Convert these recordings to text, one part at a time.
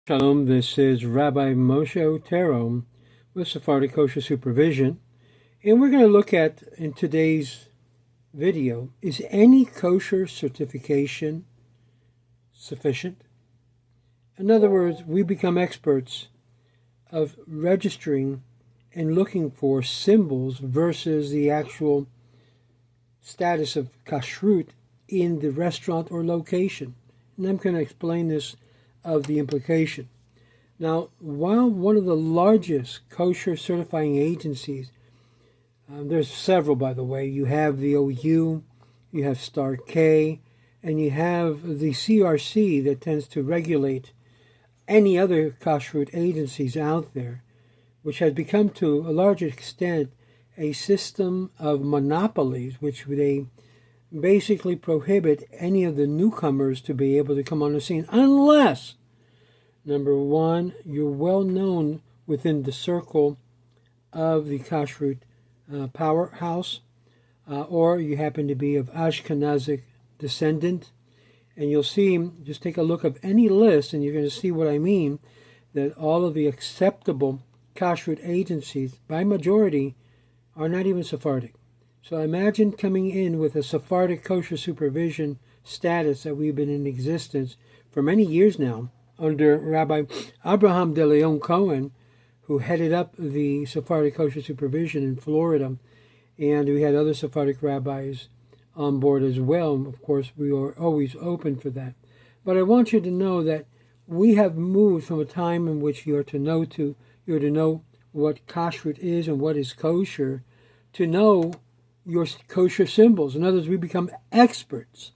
Shalom, this is Rabbi Moshe Otero with Sephardic Kosher Supervision, and we're going to look at, in today's video, is any kosher certification sufficient? In other words, we become experts of registering and looking for symbols versus the actual status of kashrut in the restaurant or location. And I'm going to explain this of the implication. Now, while one of the largest kosher certifying agencies, there's several, by the way, you have the OU, you have Star K, and you have the CRC that tends to regulate any other kashrut agencies out there, which has become to a large extent a system of monopolies, which they basically prohibit any of the newcomers to be able to come on the scene unless, number one, you're well known within the circle of the kashrut powerhouse, or you happen to be of Ashkenazic descendant. And you'll see, just take a look of any list and you're going to see what I mean, that all of the acceptable kashrut agencies by majority are not even Sephardic. So imagine coming in with a Sephardic kosher supervision status that we've been in existence for many years now under Rabbi Abraham de Leon Cohen, who headed up the Sephardic kosher supervision in Florida, and we had other Sephardic rabbis on board as well. Of course, we are always open for that. But I want you to know that we have moved from a time in which you are to know what kashrut is and what is kosher, to know your kosher symbols. In other words, we become experts,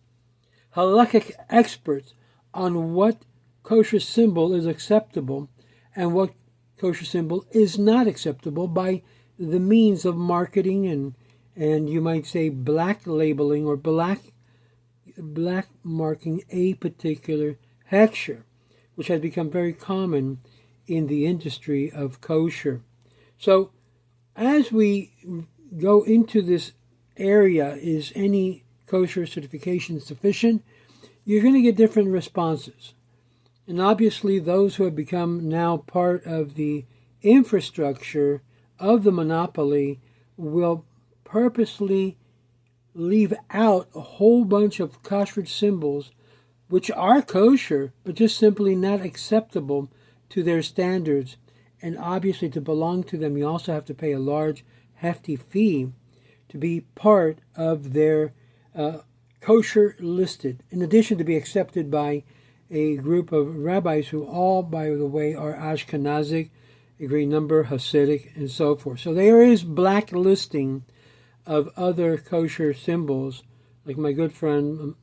halakhic experts, on what kosher symbol is acceptable and what kosher symbol is not acceptable by the means of marketing and you might say black labeling or black marking a particular hechsher, which has become very common in the industry of kosher. So as we go into this area, is any kosher certification sufficient? You're going to get different responses. And obviously those who have become now part of the infrastructure of the monopoly will purposely leave out a whole bunch of kashrut symbols which are kosher, but just simply not acceptable to their standards. And obviously to belong to them, you also have to pay a large, hefty fee to be part of their kosher listed, in addition to be accepted by a group of rabbis who all, by the way, are Ashkenazic, a great number, Hasidic, and so forth. So there is blacklisting of other kosher symbols, like my good friend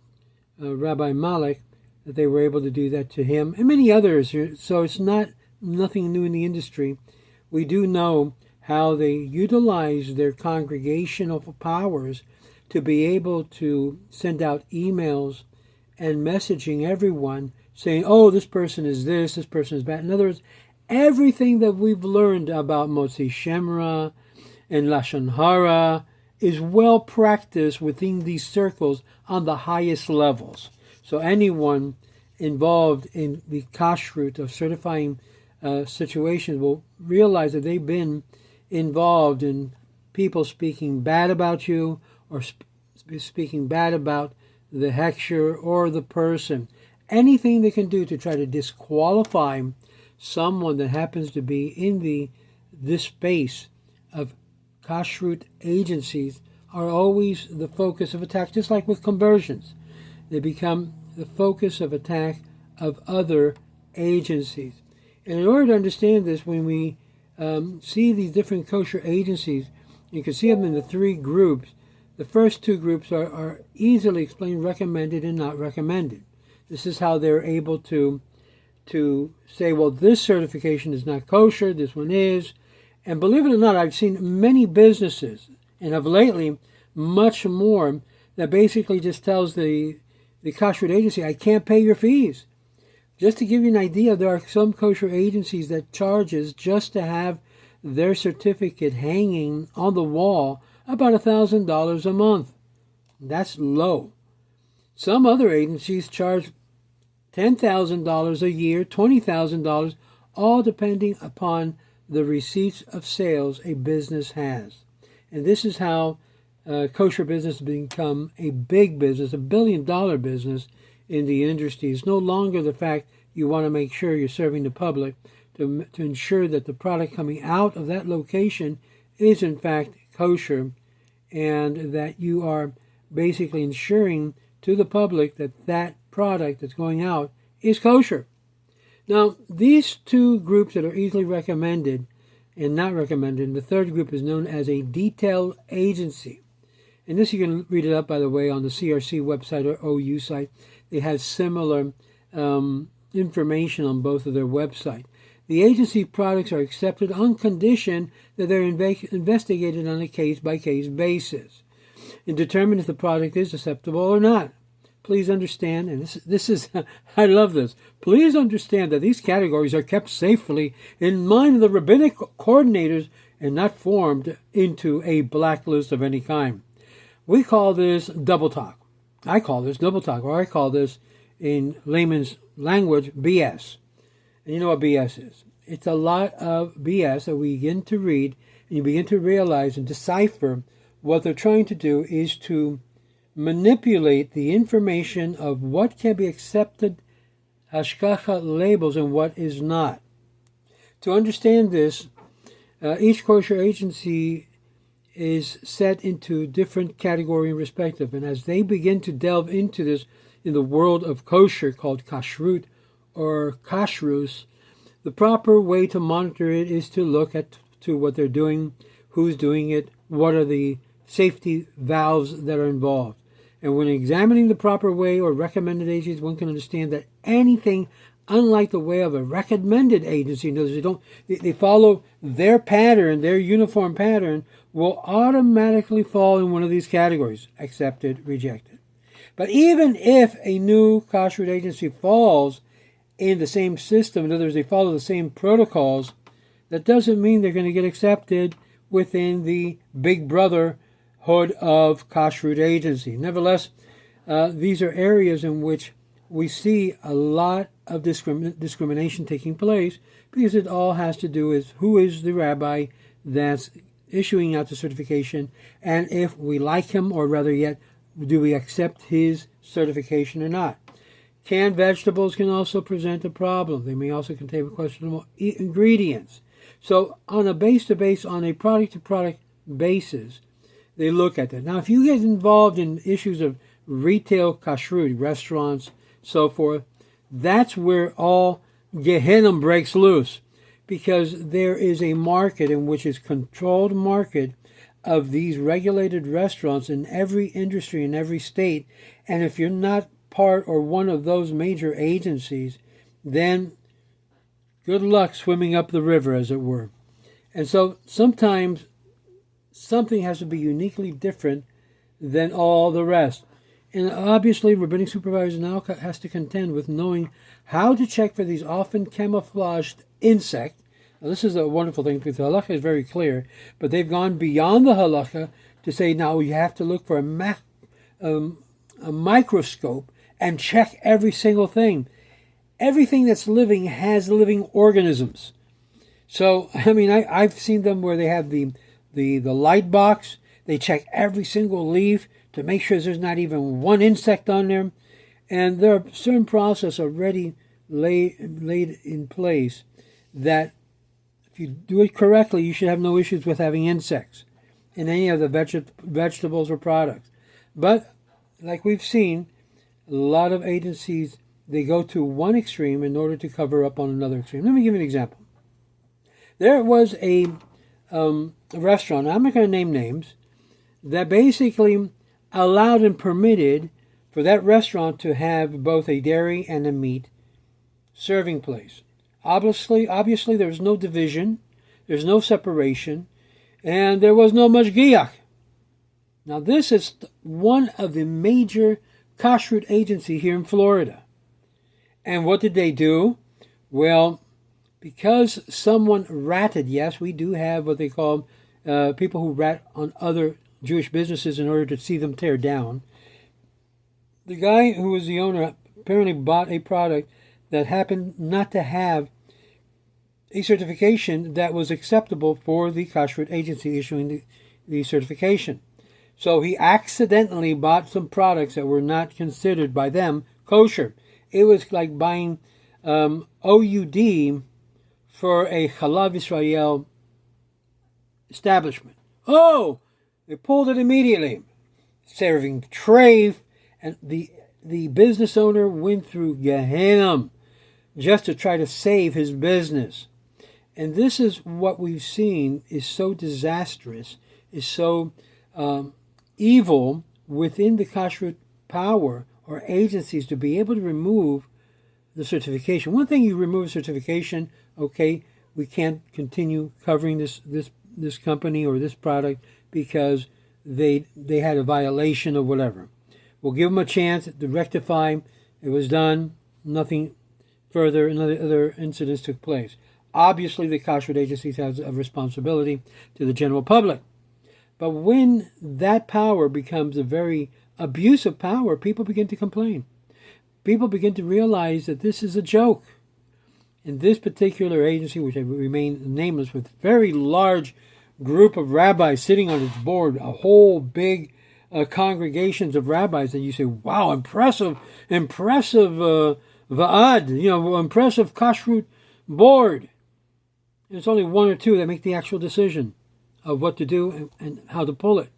Rabbi Malik, that they were able to do that to him, and many others. So it's nothing new in the industry. We do know how they utilize their congregational powers to be able to send out emails and messaging everyone saying, oh, this person is this person is that. In other words, everything that we've learned about Motzi Shemra and Lashon Hara is well practiced within these circles on the highest levels. So anyone involved in the kashrut of certifying situations will realize that they've been involved in people speaking bad about you or speaking bad about the hechsher or the person. Anything they can do to try to disqualify someone that happens to be in this space of kashrut agencies are always the focus of attack, just like with conversions. They become the focus of attack of other agencies. And in order to understand this, when we see these different kosher agencies, you can see them in the three groups. The first two groups are easily explained, recommended and not recommended. This is how they're able to say, well, this certification is not kosher, this one is. And believe it or not, I've seen many businesses, and of lately much more, that basically just tells the kashrut agency, I can't pay your fees. Just to give you an idea, there are some kosher agencies that charges just to have their certificate hanging on the wall about $1,000 a month. That's low. Some other agencies charge $10,000 a year, $20,000, all depending upon the receipts of sales a business has. And this is how kosher business has become a big business, a billion-dollar business in the industry. It's no longer the fact you want to make sure you're serving the public to ensure that the product coming out of that location is in fact kosher, and that you are basically ensuring to the public that that product that's going out is kosher. Now, these two groups that are easily recommended and not recommended, the third group is known as a detail agency. And this you can read it up, by the way, on the CRC website or OU site. They have similar information on both of their websites. The agency products are accepted on condition that they're investigated on a case-by-case basis and determine if the product is acceptable or not. Please understand, and this is, I love this, please understand that these categories are kept safely in mind of the rabbinic coordinators and not formed into a blacklist of any kind. We call this double talk. I call this double talk, or I call this, in layman's language, BS. And you know what BS is. It's a lot of BS that we begin to read, and you begin to realize and decipher what they're trying to do is to manipulate the information of what can be accepted hashgacha labels and what is not. To understand this, each kosher agency is set into different category and respective, and as they begin to delve into this in the world of kosher called kashrut or kashrus, the proper way to monitor it is to look to what they're doing, who's doing it, what are the safety valves that are involved. And when examining the proper way or recommended agencies, one can understand that anything unlike the way of a recommended agency, in other words, they follow their pattern, their uniform pattern, will automatically fall in one of these categories: accepted, rejected. But even if a new kashrut agency falls in the same system, in other words, they follow the same protocols, that doesn't mean they're going to get accepted within the big brotherhood of kashrut agency. Nevertheless, these are areas in which we see a lot of discrimination taking place, because it all has to do with who is the rabbi that's issuing out the certification, and if we like him, or rather yet, do we accept his certification or not. Canned vegetables can also present a problem. They may also contain questionable ingredients. So on a base-to-base, on a product-to-product basis, they look at that. Now, if you get involved in issues of retail kashrut, restaurants, so forth, that's where all Gehenna breaks loose, because there is a market in which is controlled market of these regulated restaurants in every industry, in every state, and if you're not part or one of those major agencies, then good luck swimming up the river, as it were. And so sometimes something has to be uniquely different than all the rest. And obviously, rabbinic supervisors now has to contend with knowing how to check for these often camouflaged insects. Now, this is a wonderful thing, because the halacha is very clear, but they've gone beyond the halacha to say now you have to look for a microscope and check every single thing. Everything that's living has living organisms. So, I mean, I've seen them where they have the light box. They check every single leaf to make sure there's not even one insect on there. And there are certain processes already laid in place that if you do it correctly, you should have no issues with having insects in any of the vegetables or products. But, like we've seen, a lot of agencies, they go to one extreme in order to cover up on another extreme. Let me give you an example. There was a restaurant, I'm not going to name names, that basically allowed and permitted for that restaurant to have both a dairy and a meat serving place. Obviously, there was no division, there's no separation, and there was no mashgiach. Now, this is one of the major kashrut agency here in Florida. And what did they do? Well, because someone ratted, yes, we do have what they call people who rat on other Jewish businesses in order to see them tear down. The guy who was the owner apparently bought a product that happened not to have a certification that was acceptable for the Kashrut agency issuing the certification. So he accidentally bought some products that were not considered by them kosher. It was like buying OUD for a Chalav Israel establishment. Oh, they pulled it immediately. Serving treif, and the business owner went through Gehenna just to try to save his business. And this is what we've seen is so disastrous, is so evil within the Kashrut power or agencies to be able to remove the certification. One thing, you remove certification, okay, we can't continue covering this company or this product because they had a violation or whatever. We'll give them a chance to rectify. It was done. Nothing further. Other incidents took place. Obviously, the Kashrut agencies have a responsibility to the general public. But when that power becomes a very abusive power, people begin to complain. People begin to realize that this is a joke. In this particular agency, which I remain nameless, with very large group of rabbis sitting on its board, a whole big congregations of rabbis that you say, wow, impressive va'ad, impressive kashrut board. And it's only one or two that make the actual decision of what to do and how to pull it.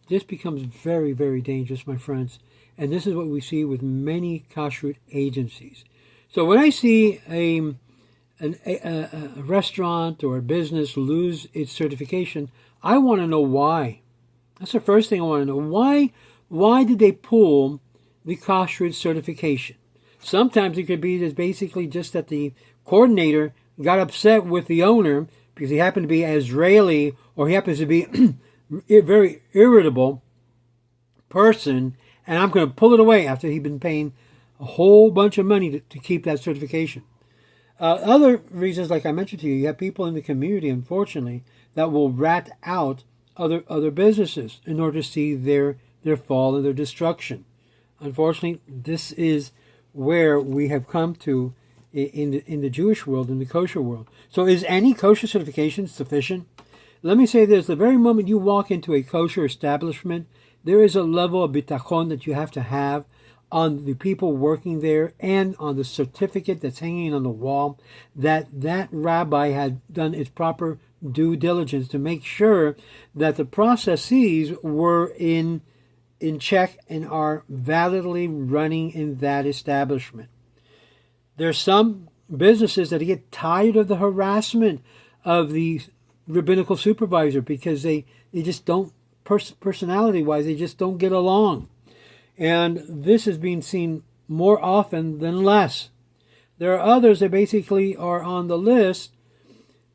This becomes very, very dangerous, my friends. And this is what we see with many kashrut agencies. So when I see a restaurant or a business lose its certification, I want to know why. That's the first thing I want to know. Why did they pull the Kashrut certification? Sometimes it could be just basically just that the coordinator got upset with the owner because he happened to be Israeli or he happens to be a very irritable person, and I'm going to pull it away after he'd been paying a whole bunch of money to keep that certification. Other reasons, like I mentioned to you, you have people in the community, unfortunately, that will rat out other businesses in order to see their fall and their destruction. Unfortunately, this is where we have come to in the Jewish world, in the kosher world. So is any kosher certification sufficient? Let me say this, the very moment you walk into a kosher establishment, there is a level of bitachon that you have to have on the people working there and on the certificate that's hanging on the wall, that rabbi had done its proper due diligence to make sure that the processes were in check and are validly running in that establishment. There's some businesses that get tired of the harassment of the rabbinical supervisor because they just don't, personality-wise, they just don't get along. And this is being seen more often than less. There are others that basically are on the list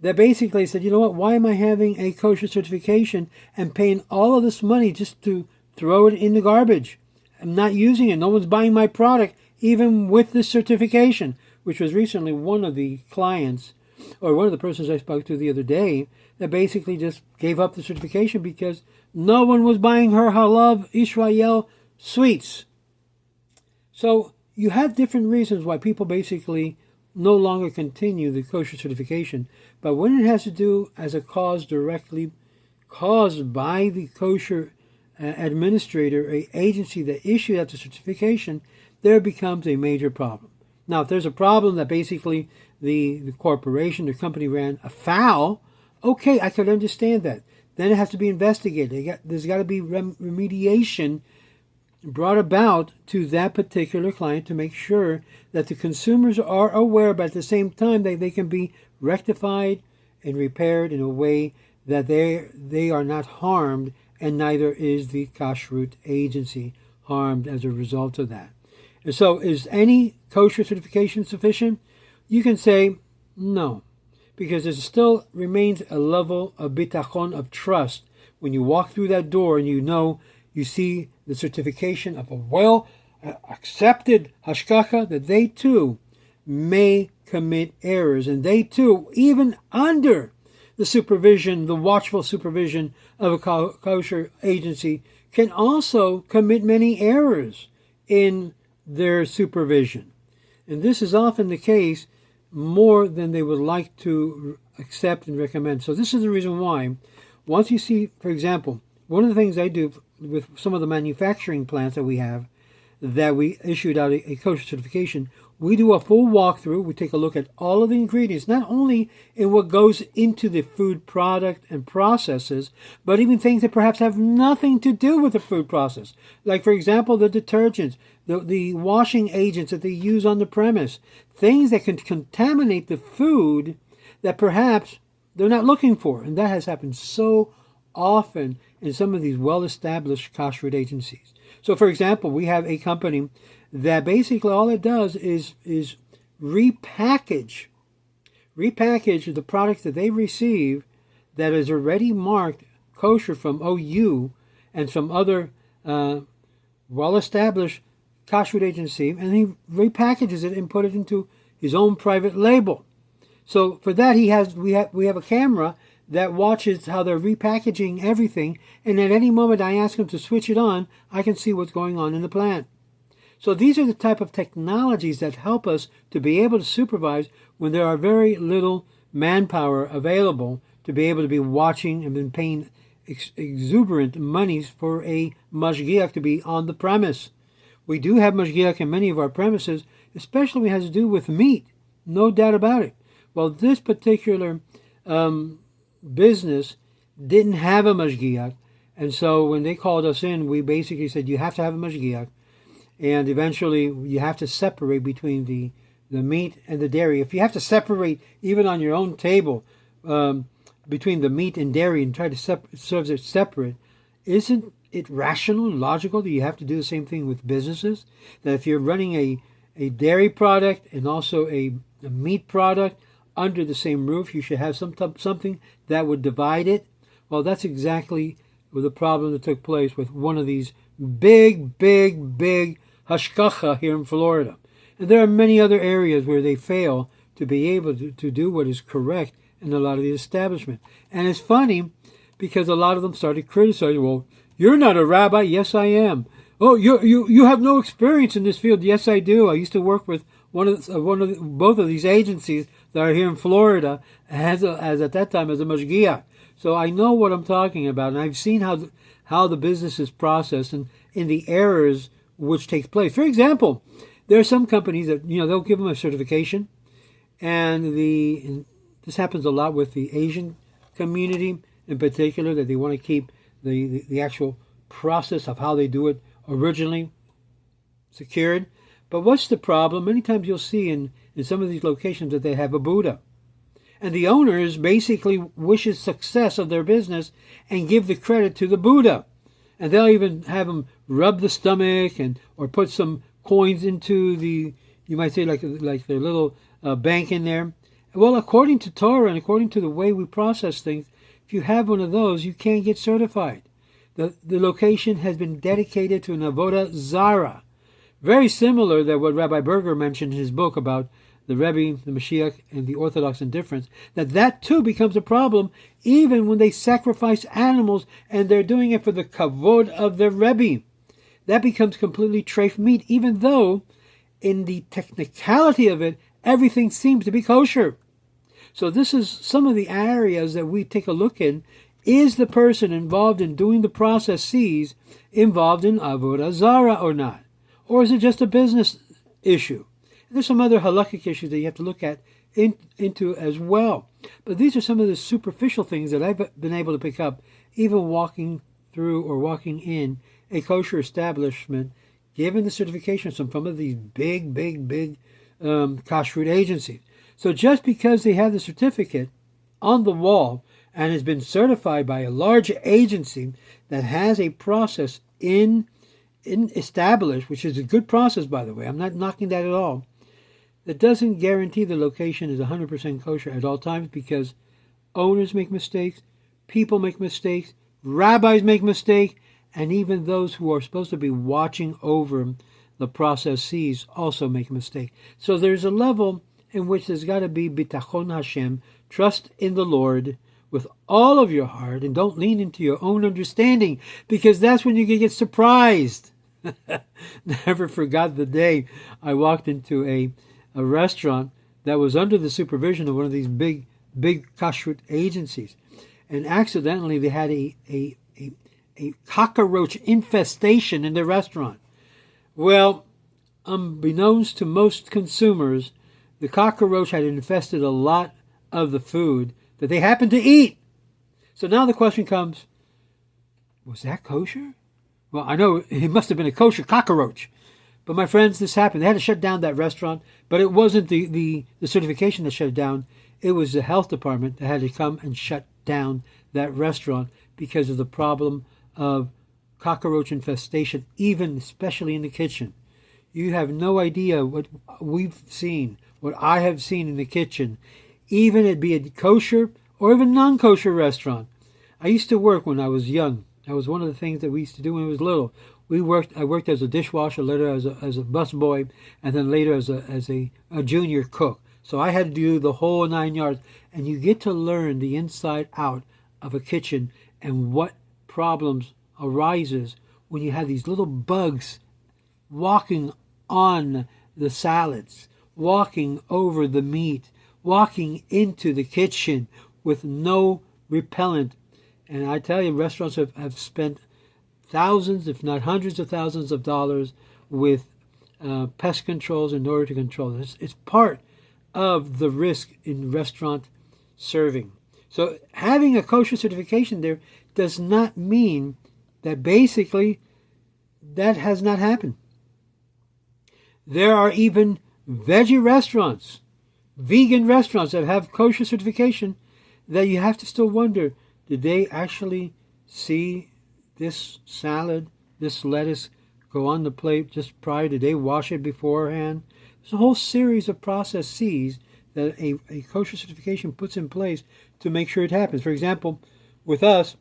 that basically said, you know what, why am I having a kosher certification and paying all of this money just to throw it in the garbage? I'm not using it. No one's buying my product, even with this certification, which was recently one of the clients, or one of the persons I spoke to the other day, that basically just gave up the certification because no one was buying her Halav Israel sweets. So you have different reasons why people basically no longer continue the kosher certification. But when it has to do as a cause directly caused by the kosher administrator, a agency that issued out the certification, there becomes a major problem. Now, if there's a problem that basically the corporation, the company ran afoul, okay, I could understand that. Then it has to be investigated. There's got to be remediation brought about to that particular client to make sure that the consumers are aware, but at the same time they can be rectified and repaired in a way that they are not harmed, and neither is the kashrut agency harmed as a result of that. And so is any kosher certification sufficient? You can say no, because there still remains a level of bitachon, of trust, when you walk through that door and you see the certification of a well-accepted hashkacha, that they too may commit errors, and they too, even under the supervision, the watchful supervision of a kosher agency, can also commit many errors in their supervision. And this is often the case more than they would like to accept and recommend. So this is the reason why, once you see, for example, one of the things I do with some of the manufacturing plants that we have, that we issued out a kosher certification, we do a full walkthrough. We take a look at all of the ingredients, not only in what goes into the food product and processes, but even things that perhaps have nothing to do with the food process. Like, for example, the detergents, the washing agents that they use on the premise, things that can contaminate the food that perhaps they're not looking for. And that has happened so often in some of these well-established kashrut agencies. So, for example, we have a company that basically all it does is repackage the product that they receive that is already marked kosher from OU and some other well-established kashrut agency, and he repackages it and put it into his own private label. So for that, we have a camera that watches how they're repackaging everything, and at any moment I ask them to switch it on, I can see what's going on in the plant. So these are the type of technologies that help us to be able to supervise when there are very little manpower available to be able to be watching and been paying exuberant monies for a mashgiach to be on the premise. We do have mashgiach in many of our premises, especially when it has to do with meat, no doubt about it. Well, this particular business didn't have a mashgiach, and so when they called us in, we basically said you have to have a mashgiach, and eventually you have to separate between the meat and the dairy. If you have to separate even on your own table between the meat and dairy and try to serve it separate, isn't it rational and logical that you have to do the same thing with businesses? That if you're running a dairy product and also a meat product under the same roof, you should have something that would divide it. Well, that's exactly the problem that took place with one of these big hashkacha here in Florida. And there are many other areas where they fail to be able to do what is correct in a lot of the establishment. And it's funny because a lot of them started criticizing, well, you're not a rabbi. Yes, I am. Oh, you have no experience in this field. Yes, I do. I used to work with both of these agencies that are here in Florida as at that time as a mashgiach. So I know what I'm talking about, and I've seen how the business is processed and in the errors which take place. For example, there are some companies that they'll give them a certification, and this happens a lot with the Asian community in particular, that they want to keep the actual process of how they do it originally secured. But what's the problem? Many times you'll see in some of these locations that they have a Buddha. And the owners basically wishes success of their business and give the credit to the Buddha. And they'll even have them rub the stomach or put some coins into you might say like their little bank in there. Well, according to Torah and according to the way we process things, if you have one of those, you can't get certified. The location has been dedicated to an avodah zara. Very similar to what Rabbi Berger mentioned in his book about the Rebbe, the Mashiach, and the Orthodox indifference, that too becomes a problem even when they sacrifice animals and they're doing it for the kavod of the Rebbe. That becomes completely treif meat, even though in the technicality of it, everything seems to be kosher. So this is some of the areas that we take a look in. Is the person involved in doing the processes involved in avodah zara or not? Or is it just a business issue? There's some other halakhic issues that you have to look at into as well. But these are some of the superficial things that I've been able to pick up, even walking through or walking in a kosher establishment, given the certification from some of these big kashrut agencies. So just because they have the certificate on the wall and has been certified by a large agency that has a process in established, which is a good process, by the way, I'm not knocking that at all, that doesn't guarantee the location is 100% kosher at all times, because owners make mistakes, people make mistakes, rabbis make mistakes, and even those who are supposed to be watching over the processes also make a mistake. So there's a level in which there's got to be bitachon Hashem, trust in the Lord with all of your heart, and don't lean into your own understanding, because that's when you can get surprised. Never forgot the day I walked into a restaurant that was under the supervision of one of these big kashrut agencies, and accidentally they had a cockroach infestation in their restaurant. Well, unbeknownst to most consumers, the cockroach had infested a lot of the food that they happened to eat. So now the question comes, was that kosher? Well, I know it must have been a kosher cockroach. But my friends, this happened. They had to shut down that restaurant, but it wasn't the certification that shut it down. It was the health department that had to come and shut down that restaurant because of the problem of cockroach infestation, even especially in the kitchen. You have no idea what we've seen, what I have seen in the kitchen, even it be a kosher or even non-kosher restaurant. I used to work when I was young. That was one of the things that we used to do when I was little. I worked as a dishwasher, later as a busboy, and then later as a junior cook. So I had to do the whole 9 yards, and you get to learn the inside out of a kitchen and what problems arises when you have these little bugs walking on the salads, walking over the meat, walking into the kitchen with no repellent. And I tell you, restaurants have spent thousands, if not hundreds of thousands of dollars with pest controls in order to control this. It's part of the risk in restaurant serving. So having a kosher certification there does not mean that basically that has not happened. There are even veggie restaurants, vegan restaurants that have kosher certification that you have to still wonder, did they actually see this salad, this lettuce go on the plate just prior? Did they wash it beforehand? There's a whole series of processes that a kosher certification puts in place to make sure it happens. For example, with us,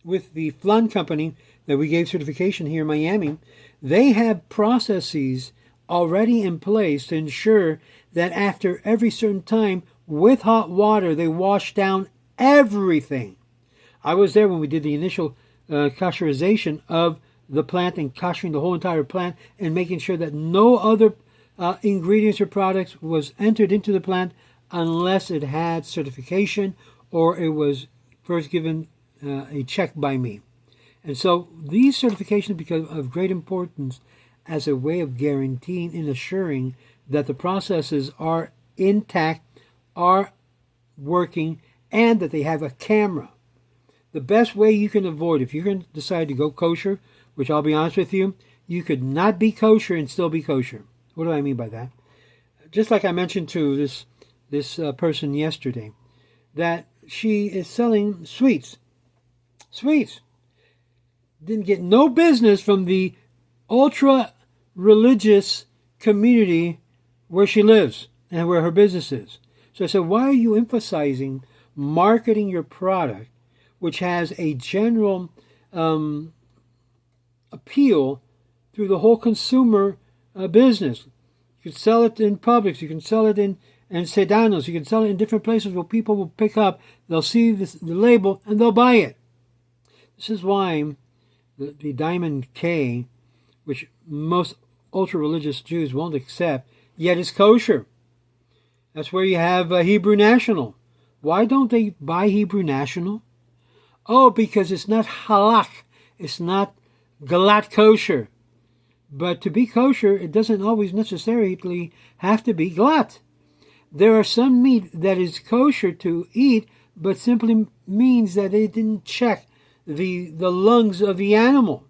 with the flan company that we gave certification here in Miami, they have processes already in place to ensure that after every certain time, with hot water, they wash down everything. I was there when we did the initial kosherization of the plant and koshering the whole entire plant and making sure that no other ingredients or products was entered into the plant unless it had certification or it was first given a check by me. And so these certifications become of great importance as a way of guaranteeing and assuring that the processes are intact, are working, and that they have a camera. The best way you can avoid, if you're going to decide to go kosher, which I'll be honest with you, you could not be kosher and still be kosher. What do I mean by that? Just like I mentioned to this person yesterday, that she is selling sweets. Sweets. Didn't get no business from the ultra-religious community where she lives and where her business is. So I said, why are you emphasizing marketing your product, which has a general appeal through the whole consumer business? You can sell it in Publix, you can sell it in Sedanos, you can sell it in different places where people will pick up, they'll see the label, and they'll buy it. This is why the Diamond K, which most ultra-religious Jews won't accept, yet is kosher. That's where you have Hebrew National. Why don't they buy Hebrew National? Oh, because it's not halach. It's not galat kosher. But to be kosher, it doesn't always necessarily have to be galat. There are some meat that is kosher to eat, but simply means that they didn't check the lungs of the animal.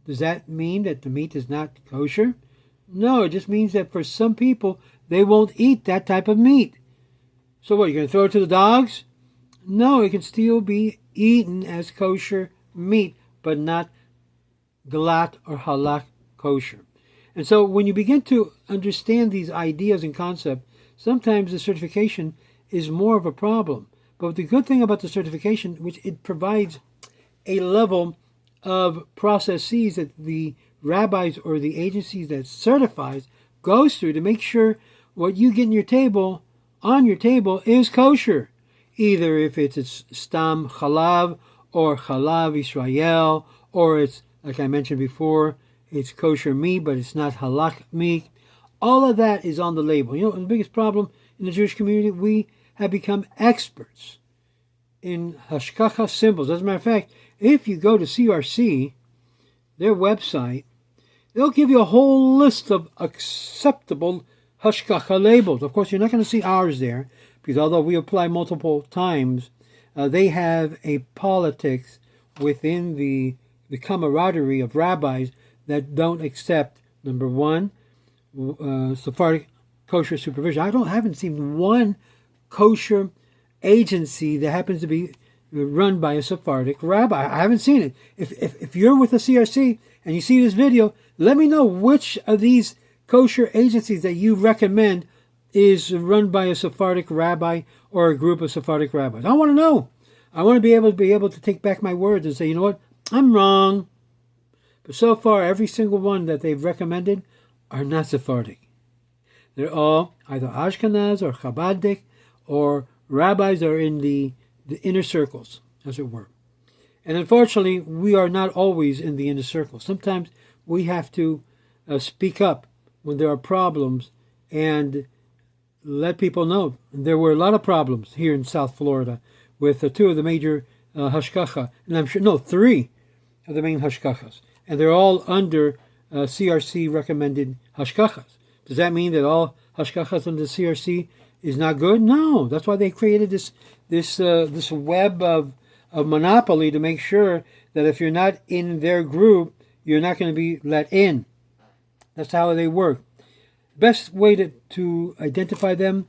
Does that mean that the meat is not kosher? No, it just means that for some people, they won't eat that type of meat. So what, you're going to throw it to the dogs? No, it can still be eaten as kosher meat, but not galat or halak kosher. And so when you begin to understand these ideas and concepts, sometimes the certification is more of a problem. But the good thing about the certification, which it provides a level of processes that the rabbis or the agencies that certifies goes through to make sure what you get on your table is kosher. Either if it's stam chalav or chalav Israel or it's Like I mentioned before, it's kosher meat, but it's not halak meat. All of that is on the label. You know, the biggest problem in the Jewish community, we have become experts in hashkacha symbols. As a matter of fact, if you go to CRC, their website, they'll give you a whole list of acceptable hashkacha labels. Of course, you're not going to see ours there, because although we apply multiple times, they have a politics within the camaraderie of rabbis that don't accept, number one, Sephardic kosher supervision. Haven't seen one kosher agency that happens to be run by a Sephardic rabbi. I haven't seen it. If you're with the CRC and you see this video, let me know which of these kosher agencies that you recommend is run by a Sephardic rabbi or a group of Sephardic rabbis. I want to know. I want to be able to take back my words and say, you know what, I'm wrong. But so far, every single one that they've recommended are not Sephardic. They're all either Ashkenaz or Chabadic or rabbis that are in the inner circles, as it were. And unfortunately, we are not always in the inner circle. Sometimes we have to speak up when there are problems and let people know. And there were a lot of problems here in South Florida with two of the major hashkacha, and I'm sure, no, three of the main hashkachas. And they're all under CRC recommended hashkachas. Does that mean that all hashkachas under CRC is not good? No. That's why they created this web of monopoly to make sure that if you're not in their group, you're not going to be let in. That's how they work. Best way to identify them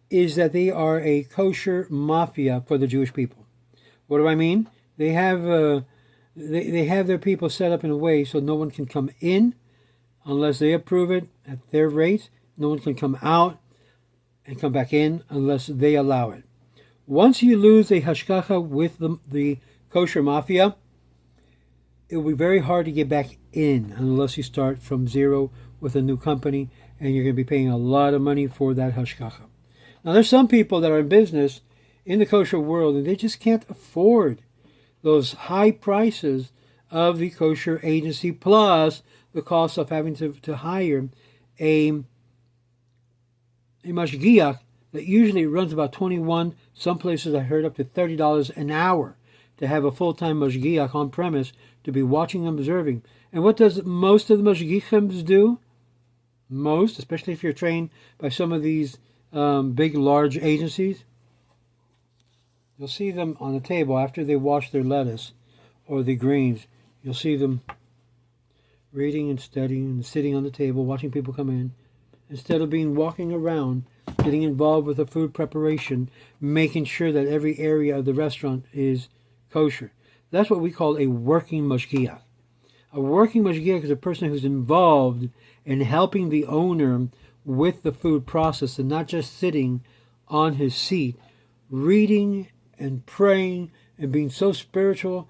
is that they are a kosher mafia for the Jewish people. What do I mean? They have they have their people set up in a way so no one can come in unless they approve it at their rate. No one can come out and come back in unless they allow it. Once you lose a hashkacha with the kosher mafia, it will be very hard to get back in unless you start from zero with a new company, and you're going to be paying a lot of money for that hashkacha. Now, there's some people that are in business in the kosher world, and they just can't afford those high prices of the kosher agency, plus the cost of having to hire a mashgiach that usually runs about $21, some places I heard up to $30 an hour to have a full-time mashgiach on premise to be watching and observing. And what does most of the mashgiachim do? Most, especially if you're trained by some of these big, large agencies, you'll see them on the table after they wash their lettuce or the greens. You'll see them reading and studying and sitting on the table, watching people come in, instead of walking around, getting involved with the food preparation, making sure that every area of the restaurant is kosher. That's what we call a working mashgiach. A working mashgiach is a person who's involved in helping the owner with the food process and not just sitting on his seat, reading and praying and being so spiritual.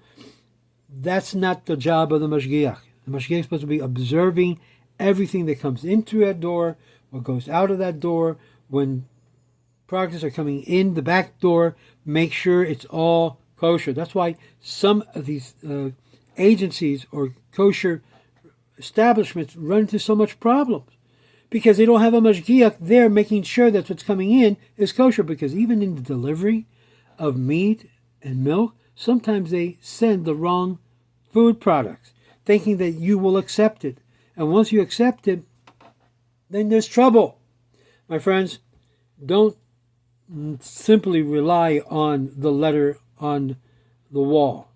That's not the job of the mashgiach. The mashgiach is supposed to be observing everything that comes into that door, what goes out of that door, when products are coming in the back door, make sure it's all kosher. That's why some of these agencies or kosher establishments run into so much problems, because they don't have a mashgiach there making sure that what's coming in is kosher. Because even in the delivery of meat and milk, sometimes they send the wrong food products, thinking that you will accept it. And once you accept it, then there's trouble. My friends, don't simply rely on the letter on the wall.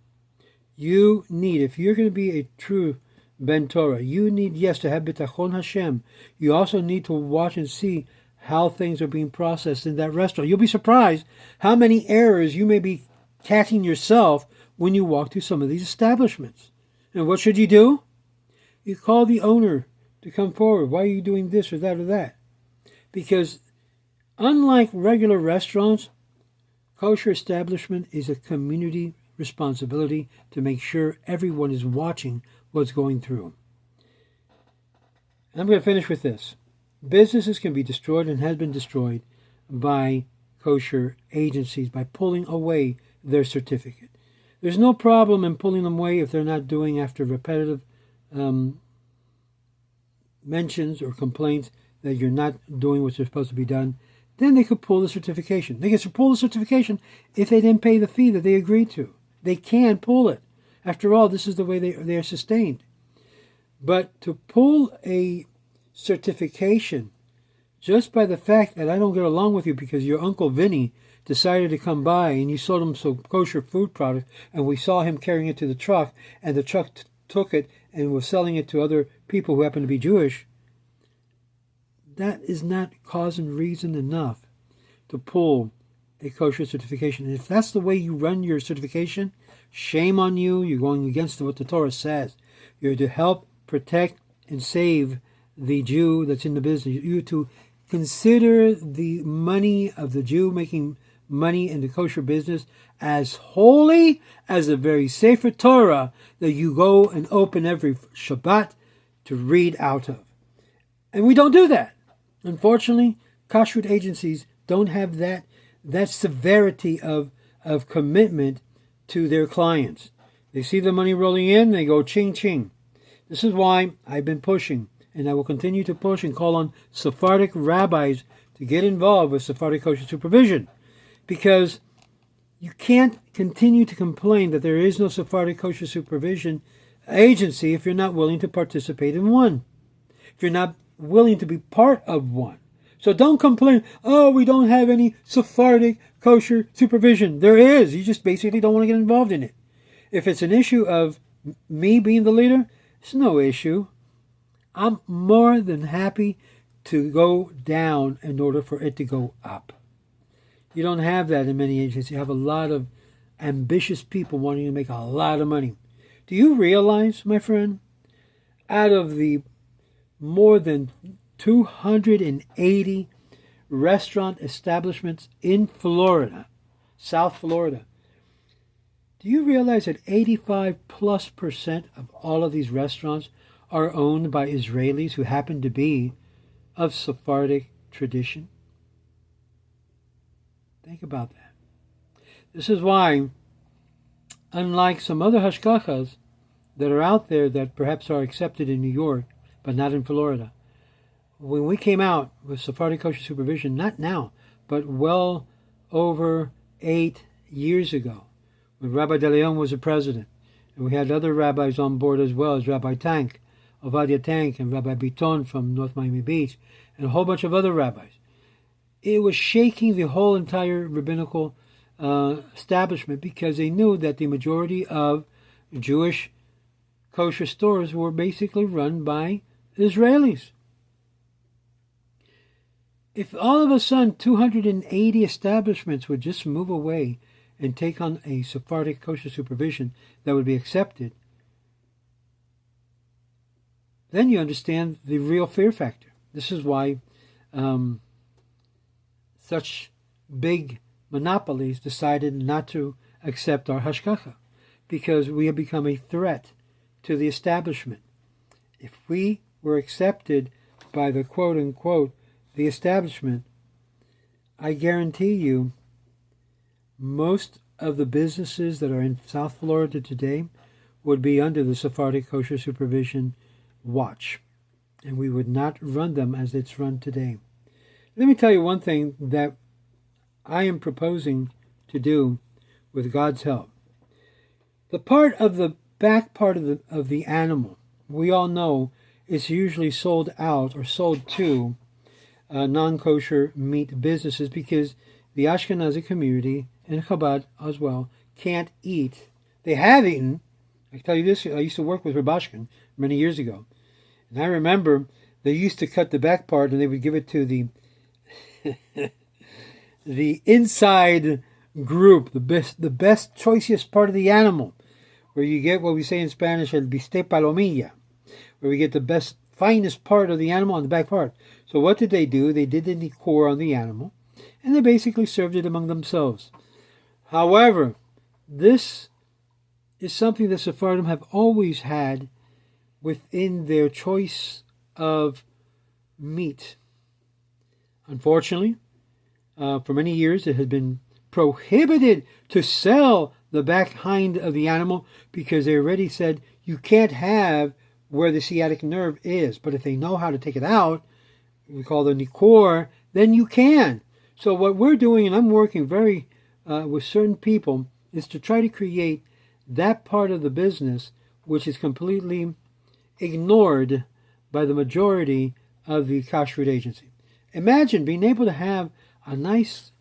You need, if you're going to be a true Ben Torah, you need, yes, to have bitachon Hashem. You also need to watch and see how things are being processed in that restaurant. You'll be surprised how many errors you may be catching yourself when you walk through some of these establishments. And what should you do? You call the owner to come forward. Why are you doing this or that or that? Because unlike regular restaurants, kosher establishment is a community responsibility to make sure everyone is watching what's going through. I'm going to finish with this. Businesses can be destroyed and has been destroyed by kosher agencies by pulling away their certificate. There's no problem in pulling them away if they're not doing after repetitive mentions or complaints that you're not doing what you're supposed to be done. Then they could pull the certification. They can pull the certification if they didn't pay the fee that they agreed to. They can pull it. After all, this is the way they are sustained. But to pull a certification just by the fact that I don't get along with you because your Uncle Vinny decided to come by and you sold him some kosher food product and we saw him carrying it to the truck and the truck took it and was selling it to other people who happen to be Jewish, that is not cause and reason enough to pull a kosher certification. And if that's the way you run your certification, shame on you. You're going against what the Torah says. You're to help protect and save the Jew that's in the business. You're to consider the money of the Jew making money in the kosher business as holy as the very Sefer Torah that you go and open every Shabbat to read out of. And we don't do that. Unfortunately, kashrut agencies don't have that severity of commitment to their clients. They see the money rolling in, they go ching ching. This is why I've been pushing, and I will continue to push and call on Sephardic rabbis to get involved with Sephardic kosher supervision, because you can't continue to complain that there is no Sephardic kosher supervision agency if you're not willing to participate in one, if you're not willing to be part of one. So don't complain, oh, we don't have any Sephardic kosher supervision. There is. You just basically don't want to get involved in it. If it's an issue of me being the leader, it's no issue. I'm more than happy to go down in order for it to go up. You don't have that in many agencies. You have a lot of ambitious people wanting to make a lot of money. Do you realize, my friend, out of the more than 280 restaurant establishments in Florida, South Florida, do you realize that 85+% of all of these restaurants are owned by Israelis who happen to be of Sephardic tradition? Think about that. This is why, unlike some other hashgachas that are out there that perhaps are accepted in New York, but not in Florida, when we came out with Sephardic kosher supervision, not now, but well over 8 years ago, when Rabbi De Leon was the president, and we had other rabbis on board as well as Rabbi Tank, Ovadia Tank, and Rabbi Biton from North Miami Beach, and a whole bunch of other rabbis. It was shaking the whole entire rabbinical establishment, because they knew that the majority of Jewish kosher stores were basically run by Israelis. If all of a sudden 280 establishments would just move away and take on a Sephardic kosher supervision that would be accepted, then you understand the real fear factor. This is why such big monopolies decided not to accept our hashgacha, because we have become a threat to the establishment. If we were accepted by the quote-unquote the establishment, I guarantee you most of the businesses that are in South Florida today would be under the Sephardic kosher supervision watch, and we would not run them as it's run today. Let me tell you one thing that I am proposing to do with God's help. The part of the back part of the animal, we all know, is usually sold out or sold to non-kosher meat businesses, because the Ashkenazi community and Chabad as well can't eat. They have eaten. I tell you this, I used to work with Rabashkin many years ago, and I remember they used to cut the back part and they would give it to the the inside group, the best, choicest part of the animal, where you get what we say in Spanish, el bistec palomilla, where we get the best, finest part of the animal on the back part. So what did they do? They did the liqueur on the animal, and they basically served it among themselves. However, this is something that Sephardim have always had within their choice of meat. Unfortunately, for many years it has been prohibited to sell the back hind of the animal, because they already said you can't have where the sciatic nerve is. But if they know how to take it out, we call the nikor, then you can. So what we're doing, and I'm working very with certain people, is to try to create that part of the business which is completely ignored by the majority of the kashrut agency. Imagine being able to have a nice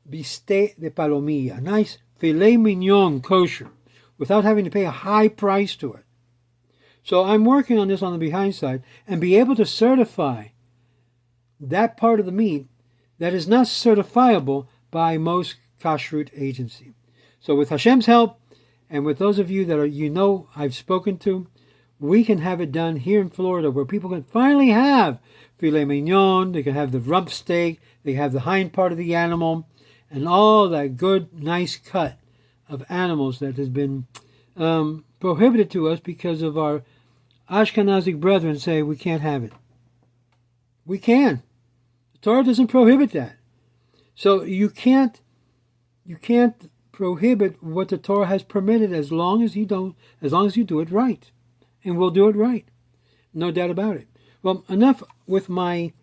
bistec de palomilla, a nice filet mignon kosher, without having to pay a high price to it. So I'm working on this on the behind side, and be able to certify that part of the meat that is not certifiable by most kashrut agency. So with Hashem's help, and with those of you that I've spoken to, we can have it done here in Florida, where people can finally have filet mignon, they can have the rump steak, they have the hind part of the animal, and all that good, nice cut of animals that has been prohibited to us because of our Ashkenazic brethren say we can't have it. We can. The Torah doesn't prohibit that. So you can't prohibit what the Torah has permitted as long as you do it right. And we'll do it right. No doubt about it. Well, enough with my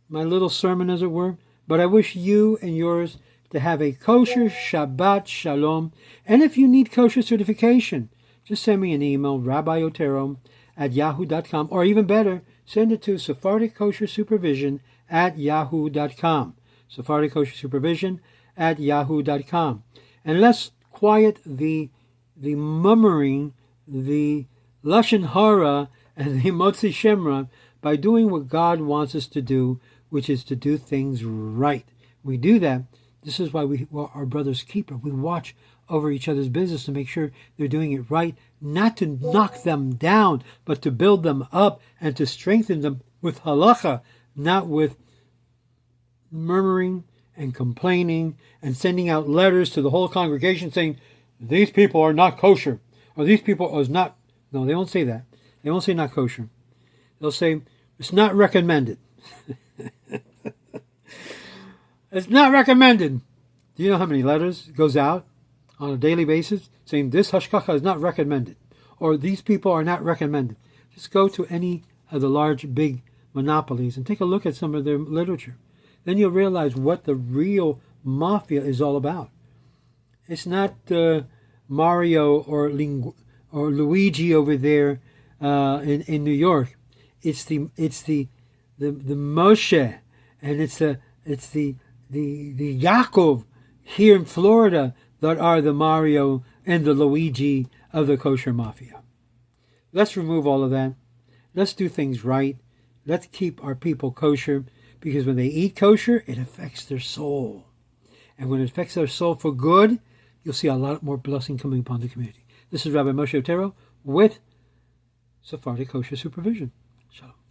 little sermon, as it were, but I wish you and yours to have a kosher Shabbat Shalom. And if you need kosher certification, just send me an email, rabbiotero@yahoo.com, or even better, send it to Sephardic Kosher Supervision @yahoo.com. Sephardic Kosher Supervision @yahoo.com. And let's quiet the murmuring, the Lashon Hara, and the Motzi Shemra by doing what God wants us to do, which is to do things right. We do that. This is why we are our brother's keeper. We watch over each other's business to make sure they're doing it right, not to knock them down, but to build them up and to strengthen them with halacha, not with murmuring and complaining and sending out letters to the whole congregation saying, these people are not kosher, or these people are not. No, they won't say that. They won't say not kosher. They'll say, it's not recommended. It's not recommended. Do you know how many letters goes out on a daily basis saying this hashkacha is not recommended, or these people are not recommended? Just go to any of the large, big monopolies and take a look at some of their literature. Then you'll realize what the real mafia is all about. It's not Mario or Luigi over there in New York. It's the Moshe, and it's the Yaakov here in Florida that are the Mario and the Luigi of the kosher mafia. Let's remove all of that. Let's do things right. Let's keep our people kosher, because when they eat kosher, it affects their soul. And when it affects their soul for good, you'll see a lot more blessing coming upon the community. This is Rabbi Moshe Otero with Sephardic Kosher Supervision. Shalom.